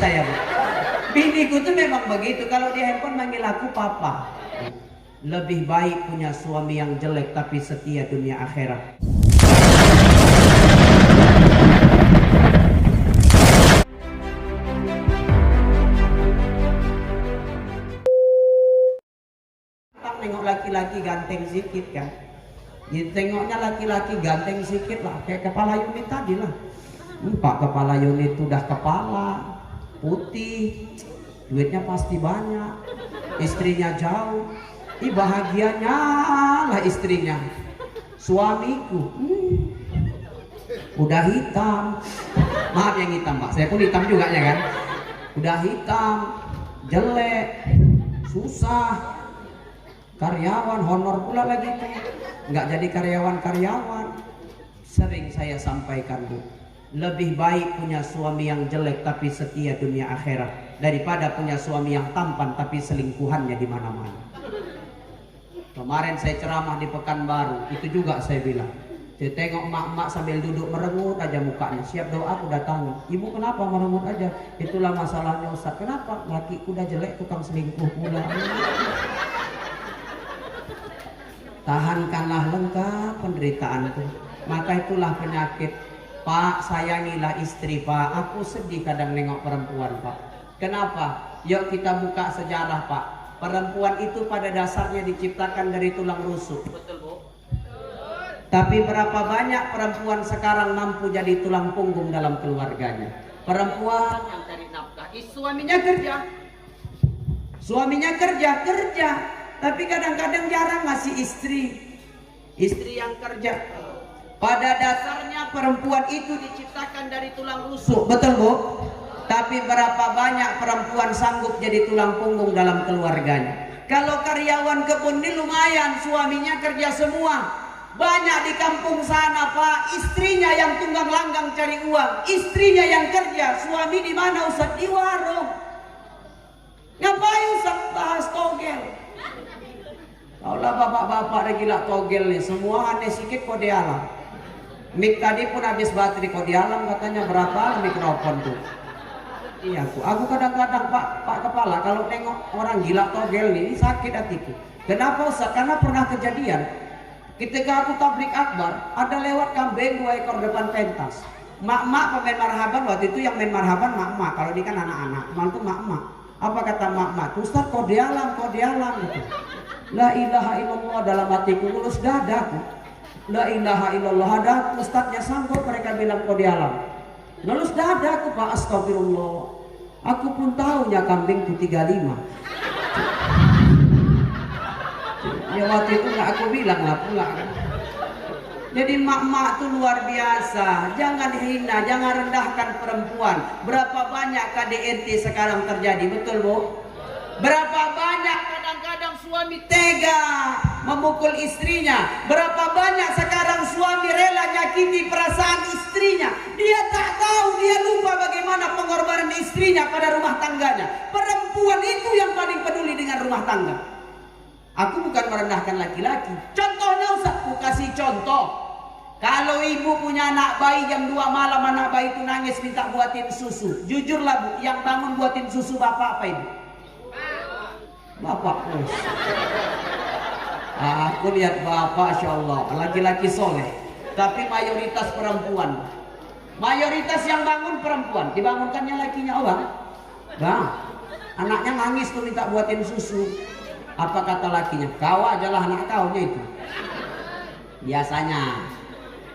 saya, Bu. Biniku tuh memang begitu, kalau di handphone manggil aku papa. Lebih baik punya suami yang jelek tapi setia dunia akhirat. Nengok laki-laki ganteng sedikit kan, tengoknya laki-laki ganteng sedikit lah, kayak kepala unit tadi lah. Pak kepala unit itu udah kepala putih, duitnya pasti banyak, istrinya jauh, bahagianya lah istrinya. Suamiku udah hitam, maaf yang hitam Pak, saya pun hitam juga ya kan, udah hitam, jelek, susah, karyawan honor pula lagi tuh, nggak jadi karyawan. Sering saya sampaikan, Bu, lebih baik punya suami yang jelek tapi setia dunia akhirat daripada punya suami yang tampan tapi selingkuhannya di mana-mana. Kemarin saya ceramah di Pekanbaru, itu juga saya bilang, saya tengok mak-mak sambil duduk merengut aja mukanya, siap doa aku datangi. Ibu kenapa merengut aja? Itulah masalahnya Ustaz. Kenapa? Lakiku udah jelek, tukang selingkuh pula. Tahankanlah lengkap penderitaanku, maka itulah penyakit. Pak, sayangilah istri Pak. Aku sedih kadang nengok perempuan Pak. Kenapa? Yuk kita buka sejarah Pak. Perempuan itu pada dasarnya diciptakan dari tulang rusuk. Betul Bu? Tapi berapa banyak perempuan sekarang mampu jadi tulang punggung dalam keluarganya? Perempuan yang cari nafkah, suaminya kerja, tapi kadang-kadang jarang ngasih istri yang kerja. Pada dasarnya perempuan itu diciptakan dari tulang rusuk, betul Bu? Tapi berapa banyak perempuan sanggup jadi tulang punggung dalam keluarganya? Kalau karyawan kebun ini lumayan, suaminya kerja semua. Banyak di kampung sana Pak, istrinya yang tunggang langgang cari uang, istrinya yang kerja, suami di mana Ustaz? Di warung. Ngapain Ustaz? Bahas togel. Kaulah bapak-bapak gila togel nih, semua aneh sikit kode alam. Mik tadi pun habis baterai kode alam, katanya berapa mikrofon tuh. Iya aku kadang-kadang Pak Kepala kalau nengok orang gila togel nih sakit hatiku. Kenapa Ustaz? Karena pernah kejadian ketika aku tablik akbar, ada lewat kambing 2 ekor depan pentas. Mak-mak pemain marhaban, waktu itu yang main marhaban mak-mak, kalau ini kan anak-anak, itu mak-mak. Apa kata mak-mak? Ustaz kode alam gitu. La ilaha illallah, dalam hatiku ngulus dadaku. La ilaha illallah, ada ustadznya sanggup mereka bilang kode alam. Ngulus dadaku Pak, astagfirullah. Aku pun tahunya kambing itu 35. Ya waktu itu nggak aku bilang lah pula. Jadi mak-mak tuh luar biasa. Jangan hina, jangan rendahkan perempuan. Berapa banyak KDRT sekarang terjadi, betul Bu? Berapa banyak kadang-kadang suami tega memukul istrinya. Berapa banyak sekarang suami rela nyakiti perasaan istrinya. Dia tak tahu, dia lupa bagaimana pengorbanan istrinya pada rumah tangganya. Perempuan itu yang paling peduli dengan rumah tangga. Aku bukan merendahkan laki-laki. Contohnya Ustaz, aku kasih contoh. Kalau ibu punya anak bayi jam 2 malam, anak bayi itu nangis minta buatin susu. Jujurlah Bu, yang bangun buatin susu bapak apa ibu? Bapak. Aku lihat bapak, Masya Allah, laki-laki soleh. Tapi mayoritas perempuan. Mayoritas yang bangun perempuan, dibangunkannya lakinya orang. Bang, anaknya nangis tuh minta buatin susu. Apa kata lakinya? Kau ajalah anak kaunya itu. Biasanya.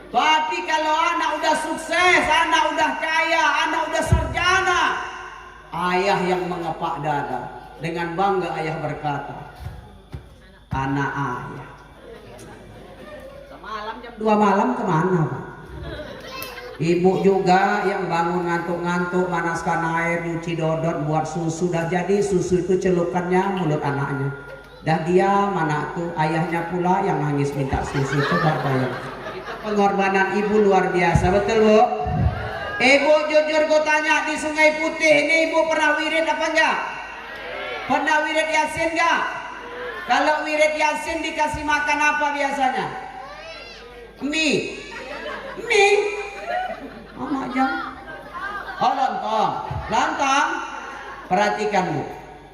Tapi kalau anak udah sukses, anak udah kaya, anak udah sarjana, ayah yang mengepak dada. Dengan bangga ayah berkata, anak ayah. Semalam jam 2 malam kemana Pak? Ibu juga yang bangun ngantuk-ngantuk, manaskan air, nyuci dodot, buat susu. Dah jadi susu itu celupannya mulut anaknya. Dah diam anak tuh, ayahnya pula yang nangis minta susu. Coba bayang. Itu pengorbanan ibu luar biasa, betul Bu? Ibu jujur gue tanya, di Sungai Putih ini ibu pernah wirid apa enggak? Pernah wirid Yasin enggak? Kalau wirid Yasin dikasih makan apa biasanya? Mie. Mie? Amak jam. Oh lontong. Lontong. Perhatikan Bu,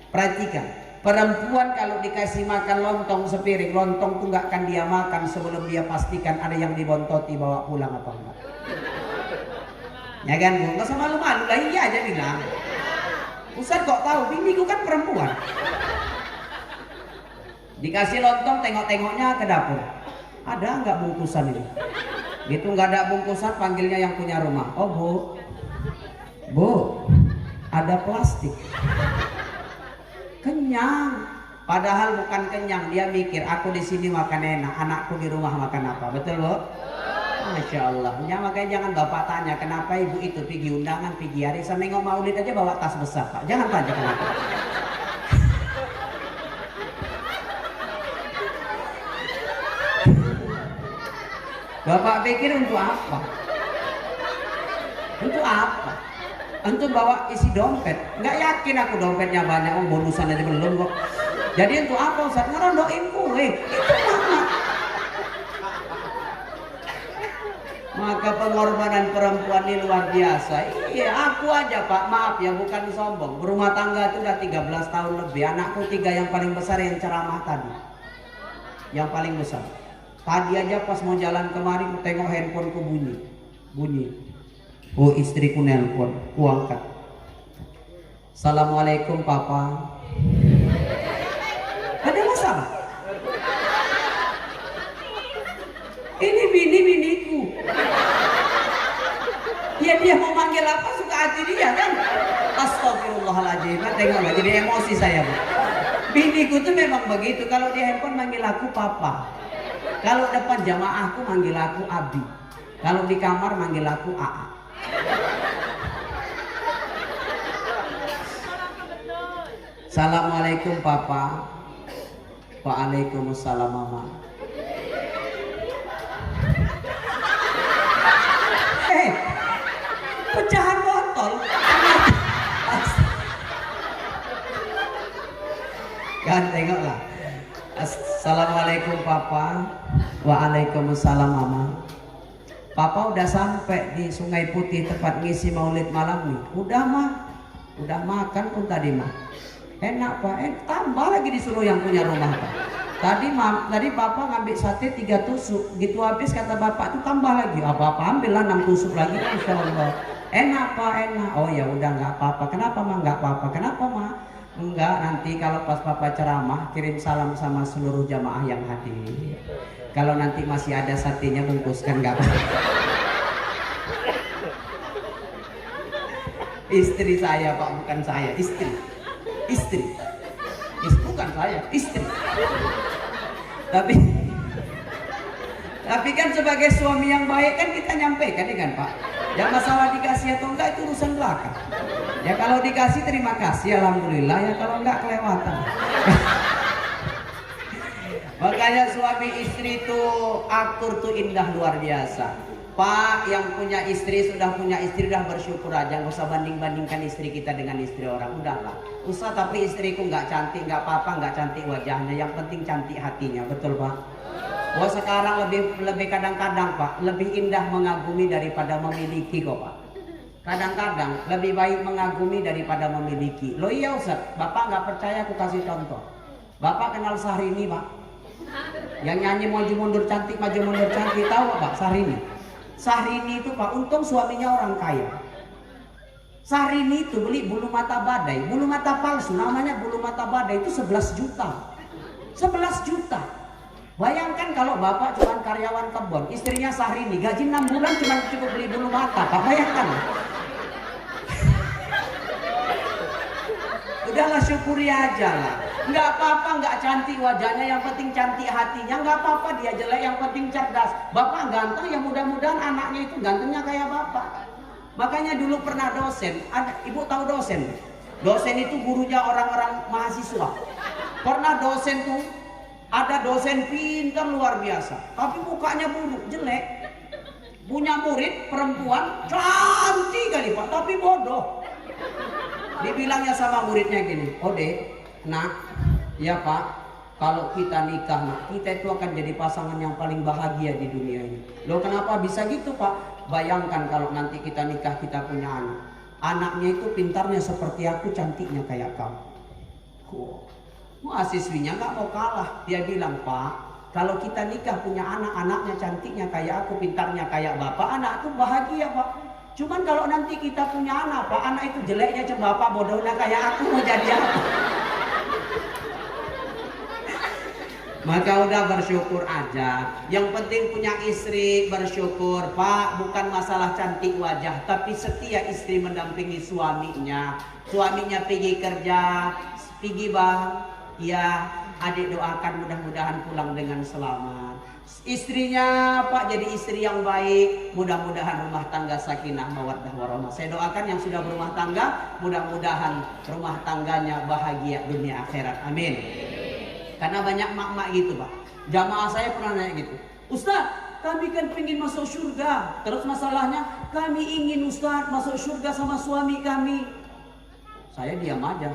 perhatikan. Perempuan kalau dikasih makan lontong sepiring, lontong tuh nggak akan dia makan sebelum dia pastikan ada yang dibontoti bawa pulang apa enggak. Ya kan Bu, nggak usah malu-malu lah, iya aja bilang. Ustaz kok tahu, biniku kan perempuan. Dikasih lontong, tengok-tengoknya ke dapur. Ada nggak bungkusan ini? Gitu nggak ada bungkusan, panggilnya yang punya rumah. Oh Bu, Bu, ada plastik. Kenyang. Padahal bukan kenyang, dia mikir aku di sini makan enak, anakku di rumah makan apa. Betul Bu? Masya Allah. Ya, makanya jangan bapak tanya kenapa ibu itu pergi undangan, pergi hari sampai nengok maulid aja bawa tas besar Pak. Jangan tanya kenapa. Bapak pikir untuk apa? Untuk apa? Untuk bawa isi dompet. Nggak yakin aku dompetnya banyak, bonusan aja belum kok. Jadi untuk apa Ustaz? Ngerondokin kue. Itu mama. Maka pengorbanan perempuan ini luar biasa. Iya, aku aja Pak, maaf ya, bukan sombong. Berumah tangga itu udah 13 tahun lebih. Anakku 3 yang paling besar yang ceramah tadi. Yang paling besar. Tadi aja pas mau jalan kemari, tengok handphoneku bunyi. Oh, istriku nelpon, ku angkat. Assalamualaikum Papa. Ada masalah? Ini biniku. Ya dia mau manggil apa suka hati dia kan? Astagfirullahaladzim. Tengoklah, jadi emosi saya. Biniku tuh memang begitu. Kalau di handphone manggil aku Papa. Kalau depan jamaahku manggil aku Abi. Kalau di kamar manggil aku AA. Assalamualaikum Papa. Waalaikumsalam Mama. Pecahan botol. Kan tengoklah. Assalamualaikum Papa. Waalaikumsalam Mama. Papa udah sampai di Sungai Putih tempat ngisi maulid malam nih. Udah mah. Udah makan pun tadi mah. Enak Pak. Tambah lagi disuruh yang punya rumah Pak. Tadi Bapak ngambil sate 3 tusuk. Gitu habis kata Bapak tuh tambah lagi. Apa-apa ambillah 6 tusuk lagi. Insya Allah. Enak Pak, enak. Oh ya udah nggak apa-apa. Kenapa mah nggak apa-apa? Kenapa mah? Enggak, nanti kalau pas Papa ceramah kirim salam sama seluruh jamaah yang hadir. Kalau nanti masih ada satenya bungkuskan nggak apa-apa. Istri saya Pak, bukan saya. Istri. Bukan saya, istri. Tapi kan sebagai suami yang baik kan kita nyampaikan ya kan Pak. Yang masalah dikasih atau enggak itu urusan belakang. Ya kalau dikasih terima kasih alhamdulillah, ya kalau enggak kelewatan. Makanya suami istri itu akur tuh indah luar biasa. Pak yang punya istri sudah bersyukur aja, nggak usah banding-bandingkan istri kita dengan istri orang. Udahlah, usah tapi istriku nggak cantik, nggak apa-apa, nggak cantik wajahnya, yang penting cantik hatinya, betul Pak? Wah sekarang lebih kadang-kadang Pak, lebih indah mengagumi daripada memiliki kok Pak. Kadang-kadang lebih baik mengagumi daripada memiliki. Loh iya Ustaz, Bapak nggak percaya aku kasih contoh. Bapak kenal Syahrini Pak? Yang nyanyi maju mundur cantik, tahu Pak Syahrini? Syahrini itu Pak, untung suaminya orang kaya. Syahrini itu beli bulu mata badai, bulu mata palsu, namanya bulu mata badai itu 11 juta. 11 juta. Bayangkan kalau Bapak cuma karyawan kebun, istrinya Syahrini, gaji 6 bulan cuma cukup beli bulu mata, Pak, bayangkan. Udahlah syukuri aja lah. Nggak apa-apa, nggak cantik wajahnya, yang penting cantik hatinya. Nggak apa-apa dia jelek, yang penting cerdas. Bapak ganteng, ya mudah-mudahan anaknya itu gantengnya kayak Bapak. Makanya dulu pernah dosen, Ibu tahu dosen? Dosen itu gurunya orang-orang mahasiswa. Pernah dosen tuh, ada dosen pintar luar biasa, tapi mukanya buruk, jelek. Punya murid perempuan, cantik kali Pak, tapi bodoh. Dibilangnya sama muridnya gini, "Oh Dek, Nak, ya Pak, kalau kita nikah Nak, kita itu akan jadi pasangan yang paling bahagia di dunia ini." Loh kenapa bisa gitu Pak? Bayangkan kalau nanti kita nikah, kita punya anak. Anaknya itu pintarnya seperti aku, cantiknya kayak kamu. Mahasiswinya nggak mau kalah. Dia bilang, Pak, kalau kita nikah punya anak, anaknya cantiknya kayak aku, pintarnya kayak bapak, anak itu bahagia, Pak. Cuman kalau nanti kita punya anak, Pak, anak itu jeleknya cuma bapak, bodohnya kayak aku, mau jadi apa? Maka udah bersyukur aja. Yang penting punya istri, bersyukur, Pak. Bukan masalah cantik wajah, tapi setia istri mendampingi suaminya. Suaminya pergi kerja, pergi bang, ya adik doakan mudah-mudahan pulang dengan selamat. Istrinya Pak jadi istri yang baik, mudah-mudahan rumah tangga sakinah mawaddah warahmah. Saya doakan yang sudah berumah tangga, mudah-mudahan rumah tangganya bahagia dunia akhirat, amin. Karena banyak mak-mak gitu Pak. Jamaah saya pernah nanya gitu, Ustaz, kami kan pengen masuk surga. Terus masalahnya kami ingin Ustaz masuk surga sama suami kami. Saya diam aja.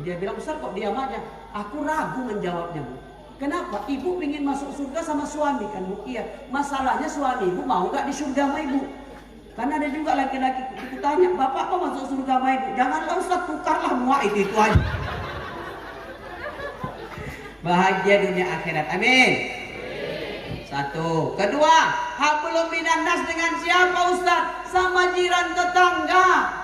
Dia bilang, Ustaz kok diam aja? Aku ragu menjawabnya, Bu. Kenapa? Ibu pengen masuk surga sama suami kan, Bu? Iya. Masalahnya suami ibu mau gak di surga sama ibu? Karena ada juga laki-laki itu tanya, Bapak mau masuk surga sama ibu? Janganlah Ustaz, tukarlah muak itu aja. Bahagia dunia akhirat, amin. Satu. Kedua, hablum minan nas dengan siapa Ustaz? Sama jiran tetangga.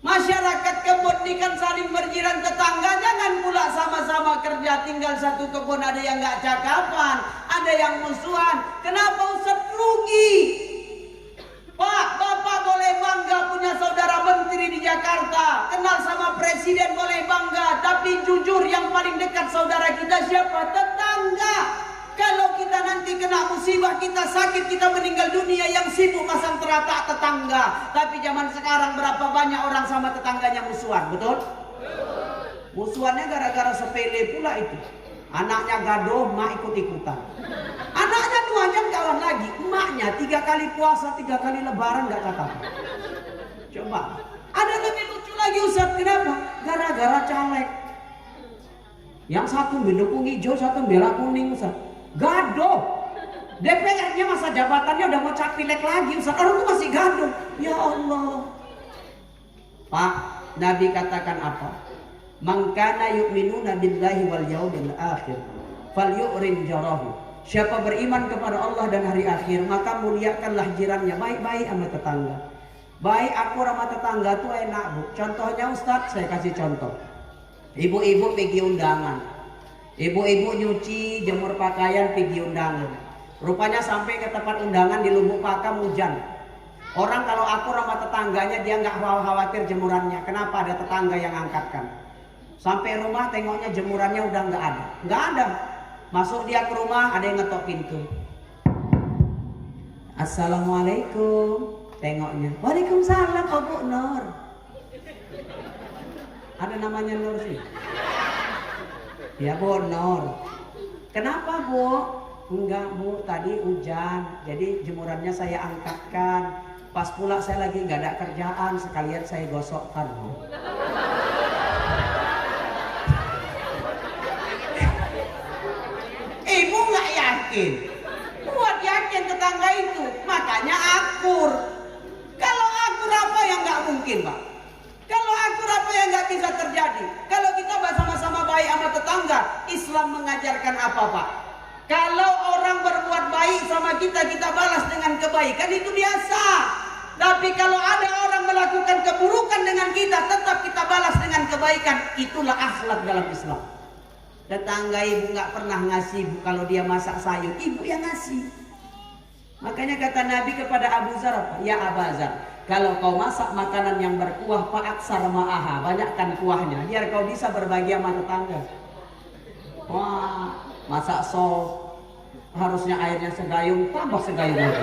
Masyarakat kebun ini kan saling berjiran tetangga. Jangan pula sama-sama kerja tinggal satu kebun, ada yang gak cakapan, ada yang musuhan. Kenapa Ustaz? Rugi. Pak, Bapak boleh bangga punya saudara menteri di Jakarta, kenal sama presiden boleh bangga, tapi jujur yang paling dekat saudara kita siapa? Tetangga. Kalau kita nanti kena musibah, kita sakit, kita meninggal dunia, yang sibuk pasang teratak tetangga. Tapi zaman sekarang berapa banyak orang sama tetangganya musuhan, betul? Musuhannya gara-gara sepele pula itu. Anaknya gaduh, mak ikut-ikutan. Anaknya 2 jam kawan lagi, emaknya 3 kali puasa, 3 kali lebaran gak kata. Coba, ada lebih lucu lagi Ustaz, kenapa? Gara-gara caleg. Yang satu mendukung hijau, satu bela kuning Ustaz. Gaduh. DPR-nya masa jabatannya udah mau capilek lagi Ustaz, orang itu masih gaduh. Ya Allah. Pak, Nabi katakan apa? Man kana yu'minuna billahi wal yaumil akhir falyu'rim jarahu. Siapa beriman kepada Allah dan hari akhir, maka muliakanlah jirannya, baik-baik sama tetangga. Baik aku sama tetangga tuh enak, Bu. Contohnya Ustaz, saya kasih contoh. Ibu-ibu pergi undangan. Ibu-ibu nyuci, jemur pakaian, pergi undangan. Rupanya sampai ke tempat undangan di Lubuk Pakam hujan. Orang kalau akur sama tetangganya dia nggak khawatir jemurannya. Kenapa? Ada tetangga yang angkatkan. Sampai rumah tengoknya jemurannya udah nggak ada. Nggak ada. Masuk dia ke rumah, ada yang ngetok pintu. Assalamualaikum. Tengoknya. Waalaikumsalam, oh Bu Nur. Ada namanya Nur sih. Ya Bu Nur. Kenapa Bu? Enggak Bu, tadi hujan. Jadi jemurannya saya angkatkan. Pas pula saya lagi nggak ada kerjaan, sekalian saya gosokkan Bu. Ibu nggak yakin, buat yakin tetangga itu, makanya akur. Kalau akur apa yang nggak mungkin Pak? Kalau akur apa yang nggak bisa terjadi? Kalau kita bersama-sama baik sama tetangga, Islam mengajarkan apa Pak? Kalau orang berbuat baik sama kita, kita balas dengan kebaikan, itu biasa. Tapi kalau ada orang melakukan keburukan dengan kita, tetap kita balas dengan kebaikan. Itulah akhlak dalam Islam. Tetangga ibu nggak pernah ngasih Bu, kalau dia masak sayur, ibu yang ngasih. Makanya kata Nabi kepada Abu Zar, ya Abu Zar, kalau kau masak makanan yang berkuah, fa'aksar ma'aha, banyakkan kuahnya, biar kau bisa berbagi sama tetangga. Wah, masak sop, harusnya airnya segayung, tambah segayung lagi.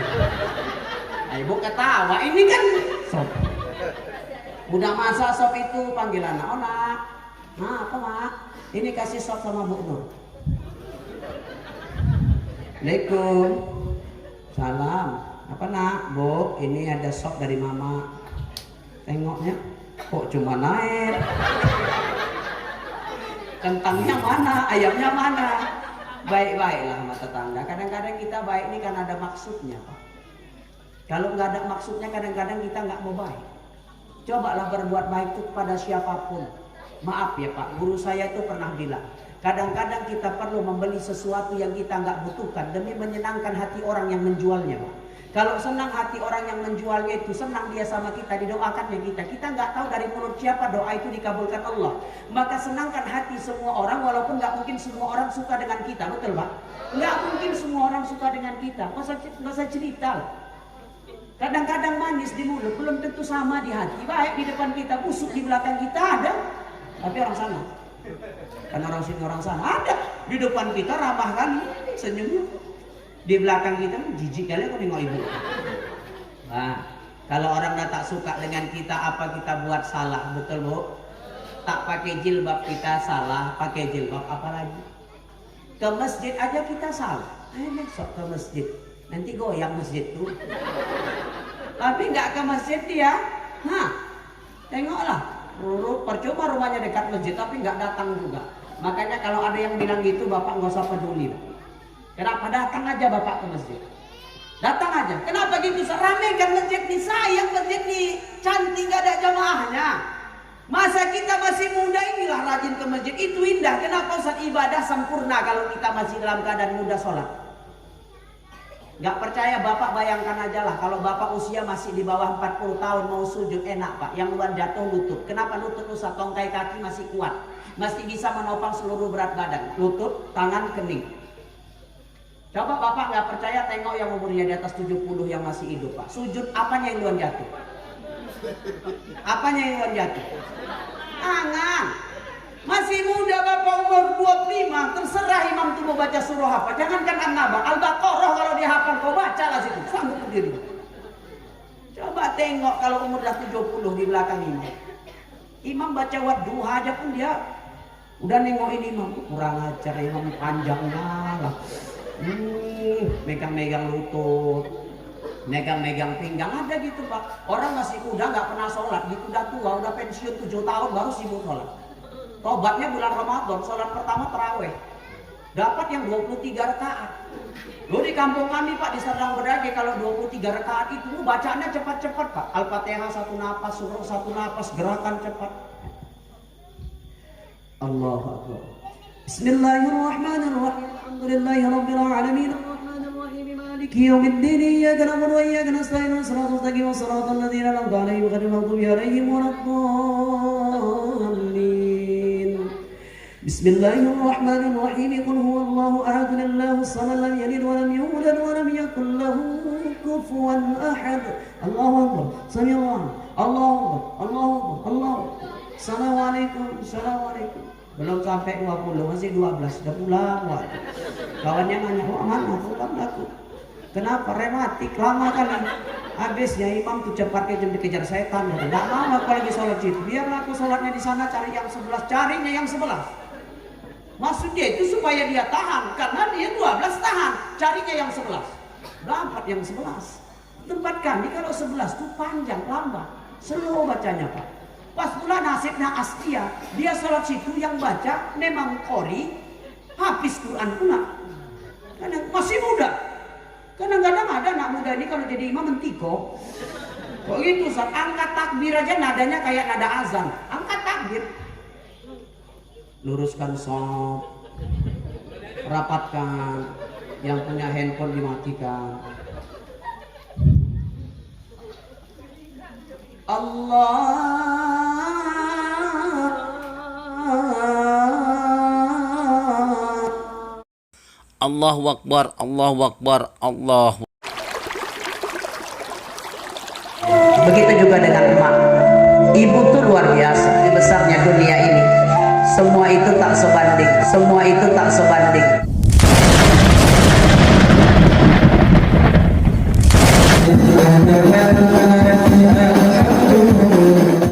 Nah, ibu ketawa, ini kan sop. Udah masak sop itu, panggil anak, oh nak, nah apa mak? Ini kasih sop sama Bu Nur. Assalamualaikum. Salam. Apa nak? Bu, ini ada sop dari mama. Tengoknya, kok cuma naik. Kentangnya mana? Ayamnya mana? Baik-baiklah sama tetangga. Kadang-kadang kita baik ini kan ada maksudnya Pak. Kalau nggak ada maksudnya, kadang-kadang kita nggak mau baik. Cobalah berbuat baik itu kepada siapapun. Maaf ya Pak, guru saya itu pernah bilang, kadang-kadang kita perlu membeli sesuatu yang kita nggak butuhkan demi menyenangkan hati orang yang menjualnya Pak. Kalau senang hati orang yang menjualnya itu, senang dia sama kita, didoakannya kita nggak tahu dari mulut siapa doa itu dikabulkan Allah. Maka senangkan hati semua orang, walaupun nggak mungkin semua orang suka dengan kita, betul Pak? Nggak mungkin semua orang suka dengan kita, masa cerita lah. Kadang-kadang manis di mulut, belum tentu sama di hati. Baik di depan kita, busuk di belakang kita ada, tapi orang sana. Karena orang sini orang sana ada, di depan kita ramah kali, senyum. Di belakang kita jijik kali aku nengok ibu. Nah, kalau orang dah tak suka dengan kita, apa kita buat salah, betul Bu? Tak pakai jilbab kita salah, pakai jilbab apalagi? Ke masjid aja kita salah. Besok ke masjid, nanti goyang masjid tuh. Tapi nggak ke masjid dia, tengoklah. Percuma rumahnya dekat masjid, tapi nggak datang juga. Makanya kalau ada yang bilang gitu, Bapak nggak usah peduli. Kenapa? Datang aja Bapak ke masjid. Datang aja. Kenapa gitu? Ramaikan masjid nih, sayang masjid nih. Cantik gak ada jamaahnya. Masa kita masih muda inilah rajin ke masjid. Itu indah. Kenapa Ustaz? Ibadah sempurna kalau kita masih dalam keadaan muda sholat. Gak percaya Bapak bayangkan aja lah. Kalau Bapak usia masih di bawah 40 tahun mau sujud enak Pak. Yang luar jatuh lutut. Kenapa lutut Ustaz? Tongkai kaki masih kuat. Masih bisa menopang seluruh berat badan. Lutut, tangan, kening. Coba Bapak nggak percaya, tengok yang umurnya di atas 70 yang masih hidup Pak. Sujud apanya yang duluan jatuh? Apanya yang duluan jatuh? Tangan. Masih muda Bapak umur 25, terserah imam itu mau baca surah apa. Jangankan An-Naba, Al-Baqarah kalau dia hafal kau baca lah situ, sanggup berdiri. Coba tengok kalau umur dah 70 di belakang imam. Imam baca wadduha aja pun dia udah nengokin imam, kurang ajar imam panjangnya lah. Megang-megang lutut, megang-megang pinggang, ada gitu Pak. Orang masih muda nggak pernah sholat, gitu udah tua, udah pensiun 7 tahun baru sibuk sholat. Tobatnya bulan Ramadan, sholat pertama tarawih, dapat yang 23 rakaat. Lo di kampung kami Pak di Serdang Bedage, kalau 23 rakaat itu bacaannya cepat-cepat Pak. Al-Fatihah satu napas, surah satu napas, gerakan cepat. Allahu Akbar. Bismillahirrahmanirrahim. Alhamdulillahirabbil alamin. Arrahmanir rahim. Maliki yaumiddin. Iyyaka na'budu wa iyyaka nasta'in. Shiratal mustaqim. Shiratal ladzina an'amta 'alaihim ghairil maghdubi 'alaihim waladdallin. Bismillahirrahmanirrahim. Qul huwallahu ahad. Allahus samad. Lam yalid wa lam yulad wa lam yakul lahu kufuwan ahad. Allahu akbar. Sami'allahu. Allahu akbar. Allahu akbar. Allahu. Assalamualaikum. Assalamualaikum. Belum sampai 20, masih 12, udah pulang. Kawannya nanya, mana pulang aku? Kenapa? Rematik, lama kali. Habisnya imam tuh cepatnya jam dikejar setan. Nggak mau aku lagi sholat situ. Biarlah aku sholatnya di sana, cari yang 11, carinya yang 11. Maksudnya itu supaya dia tahan, karena dia 12 tahan, carinya yang 11. Dapat yang 11. Tempat kami kalau 11 tuh panjang, lambat, slow bacanya Pak. Pas pula nasibnya Astia, dia sholat situ yang baca memang qori, habis Quran pula. Karena masih muda. Kadang-kadang ada anak muda ini kalau jadi imam mentiko. Kok gitu Ustaz? Angkat takbir aja nadanya kayak nada azan. Angkat takbir. Luruskan shaf, rapatkan, yang punya handphone dimatikan. Allahu Akbar, Allahu Akbar, Allahu. Begitu juga dengan emak. Ibu tuh luar biasa, besarnya dunia ini. Semua itu tak sebanding, semua itu tak sebanding.